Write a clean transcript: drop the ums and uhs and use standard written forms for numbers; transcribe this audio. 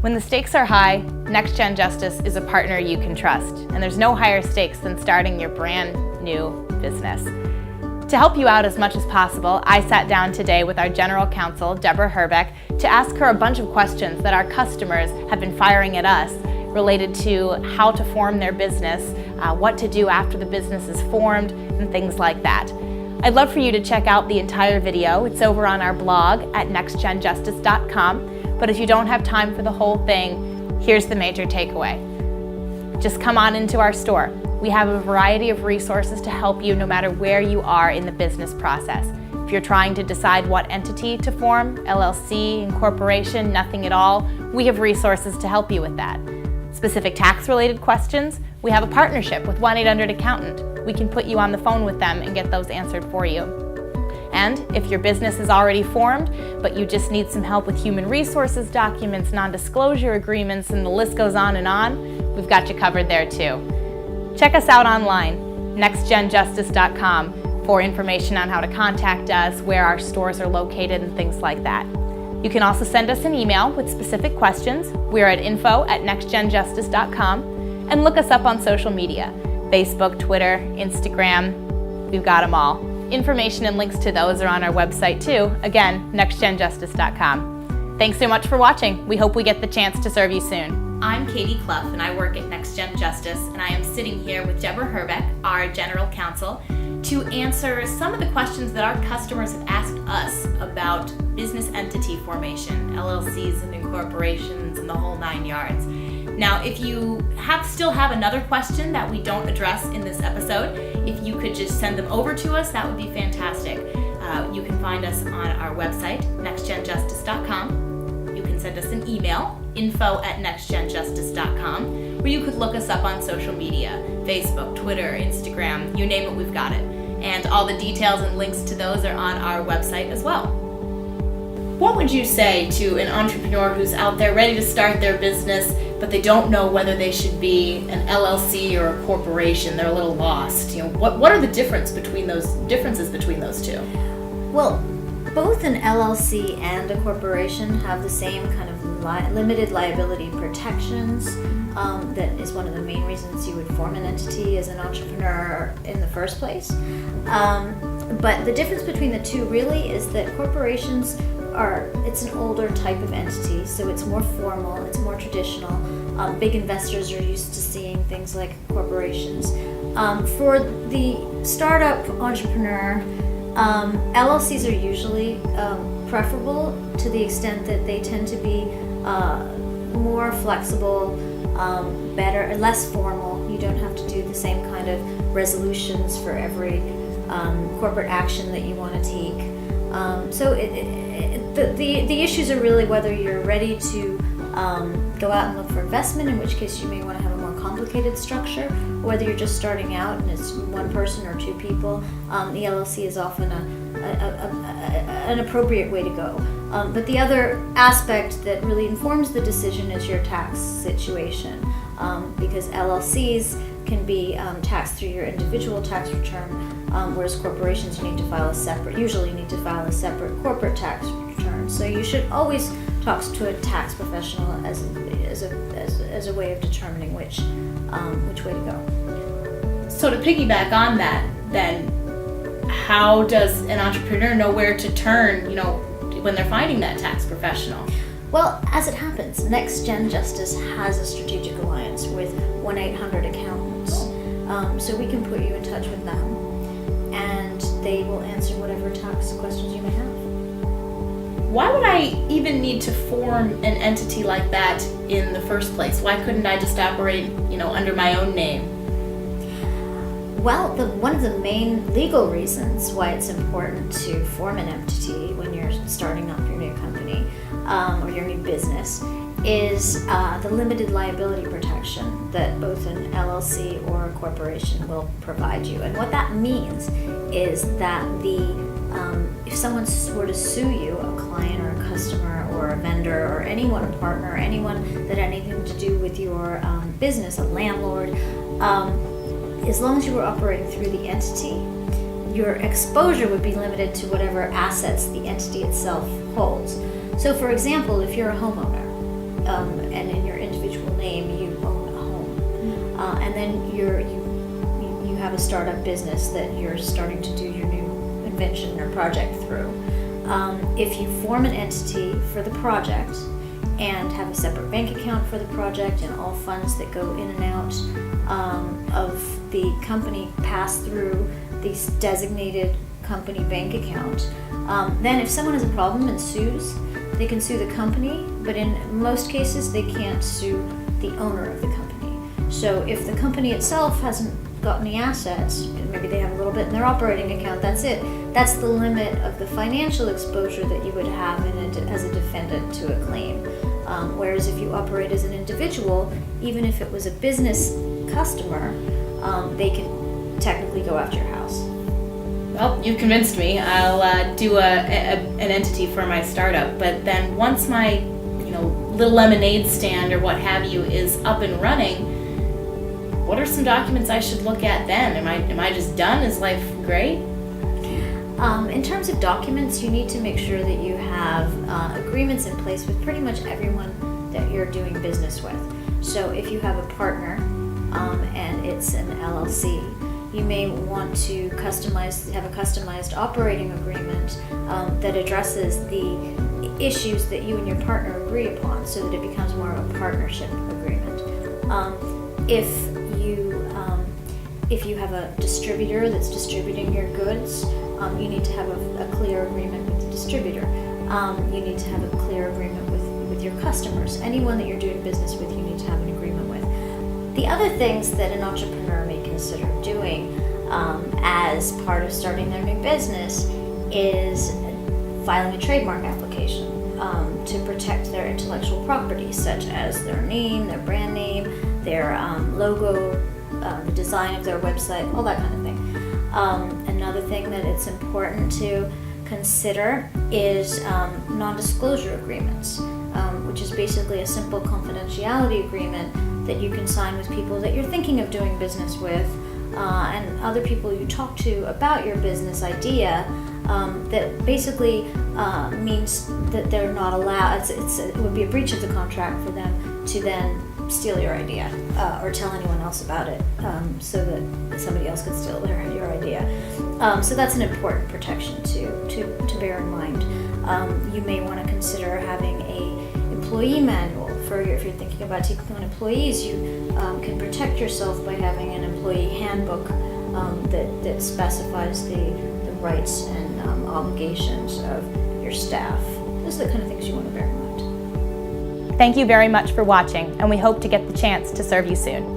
When the stakes are high, NextGen Justice is a partner you can trust, and there's no higher stakes than starting your brand new business. To help you out as much as possible, I sat down today with our General Counsel, Deborah Herbeck, to ask her a bunch of questions that our customers have been firing at us related to how to form their business, what to do after the business is formed, and things like that. I'd love for you to check out the entire video. It's over on our blog at nextgenjustice.com. But if you don't have time for the whole thing, here's the major takeaway. Just come on into our store. We have a variety of resources to help you no matter where you are in the business process. If you're trying to decide what entity to form, LLC, incorporation, nothing at all, we have resources to help you with that. Specific tax-related questions, we have a partnership with 1-800-ACCOUNTANT. We can put you on the phone with them and get those answered for you. And if your business is already formed, but you just need some help with human resources documents, non-disclosure agreements, and the list goes on, we've got you covered there too. Check us out online, nextgenjustice.com, for information on how to contact us, where our stores are located, and things like that. You can also send us an email with specific questions. We're at info@nextgenjustice.com, and look us up on social media, Facebook, Twitter, Instagram, we've got them all. Information and links to those are on our website too. Again, nextgenjustice.com. Thanks so much for watching. We hope we get the chance to serve you soon. I'm Katie Clough and I work at NextGen Justice, and I am sitting here with Deborah Herbeck, our General Counsel, to answer some of the questions that our customers have asked us about business entity formation, LLCs and incorporations and the whole 9 yards. Now, if you still have another question that we don't address in this episode, if you could just send them over to us, that would be fantastic. You can find us on our website, nextgenjustice.com. You can send us an email, info@nextgenjustice.com, or you could look us up on social media, Facebook, Twitter, Instagram, you name it, we've got it. And all the details and links to those are on our website as well. What would you say to an entrepreneur who's out there ready to start their business, but they don't know whether they should be an LLC or a corporation? They're a little lost. What are the differences between those two? Well, both an LLC and a corporation have the same kind of limited liability protections. That is one of the main reasons you would form an entity as an entrepreneur in the first place. But the difference between the two really is that corporations it's an older type of entity, so it's more formal, it's more traditional. Big investors are used to seeing things like corporations. For the startup entrepreneur, LLCs are usually preferable to the extent that they tend to be more flexible, better, less formal. You don't have to do the same kind of resolutions for every corporate action that you want to take. So the issues are really whether you're ready to go out and look for investment, in which case you may want to have a more complicated structure, or whether you're just starting out and it's one person or two people. The LLC is often an appropriate way to go. But the other aspect that really informs the decision is your tax situation, because LLCs can be taxed through your individual tax return, whereas corporations usually need to file a separate corporate tax return. So you should always talk to a tax professional as a way of determining which way to go. So to piggyback on that, then, how does an entrepreneur know where to turn, when they're finding that tax professional? Well, as it happens, NextGen Justice has a strategic alliance with 1-800-ACCOUNTANTS. So we can put you in touch with them, and they will answer whatever tax questions you may have. Why would I even need to form an entity like that in the first place? Why couldn't I just operate, under my own name? Well, one of the main legal reasons why it's important to form an entity when you're starting up your new company or your new business is the limited liability protection that both an LLC or a corporation will provide you. And what that means is that if someone were to sue you, a client or a customer or a vendor or anyone, a partner, anyone that had anything to do with your business, a landlord, as long as you were operating through the entity, your exposure would be limited to whatever assets the entity itself holds. So for example, if you're a homeowner and in your individual name you own a home, and then you have a startup business that you're starting to do your new invention or project through. If you form an entity for the project and have a separate bank account for the project, and all funds that go in and out of the company pass through this designated company bank account, then if someone has a problem and sues, they can sue the company, but in most cases they can't sue the owner of the company. So if the company itself hasn't got any assets, maybe they have a little bit in their operating account, that's it. That's the limit of the financial exposure that you would have as a defendant to a claim. Whereas if you operate as an individual, even if it was a business customer, they can technically go after your house. Well, you've convinced me. I'll do an entity for my startup, but then once my little lemonade stand or what have you is up and running, what are some documents I should look at then? Am I just done? Is life great? In terms of documents, you need to make sure that you have agreements in place with pretty much everyone that you're doing business with. So if you have a partner and it's an LLC, you may want to have a customized operating agreement that addresses the issues that you and your partner agree upon, so that it becomes more of a partnership agreement. If you have a distributor that's distributing your goods, you need to have a clear agreement with the distributor. You need to have a clear agreement with your customers. Anyone that you're doing business with, you need to have an agreement with. The other things that an entrepreneur may consider doing as part of starting their new business is filing a trademark application to protect their intellectual property, such as their name, their brand name, their logo, the design of their website, all that kind of thing. Another thing that it's important to consider is non-disclosure agreements, which is basically a simple confidentiality agreement that you can sign with people that you're thinking of doing business with, and other people you talk to about your business idea, that basically means that they're not allowed, it would be a breach of the contract for them to then steal your idea or tell anyone else about it, so that somebody else could steal your idea. So that's an important protection to bear in mind. You may want to consider having a employee manual if you're thinking about taking on employees. You can protect yourself by having an employee handbook that specifies the rights and obligations of your staff. Those are the kind of things you want to bear in mind. Thank you very much for watching, and we hope to get the chance to serve you soon.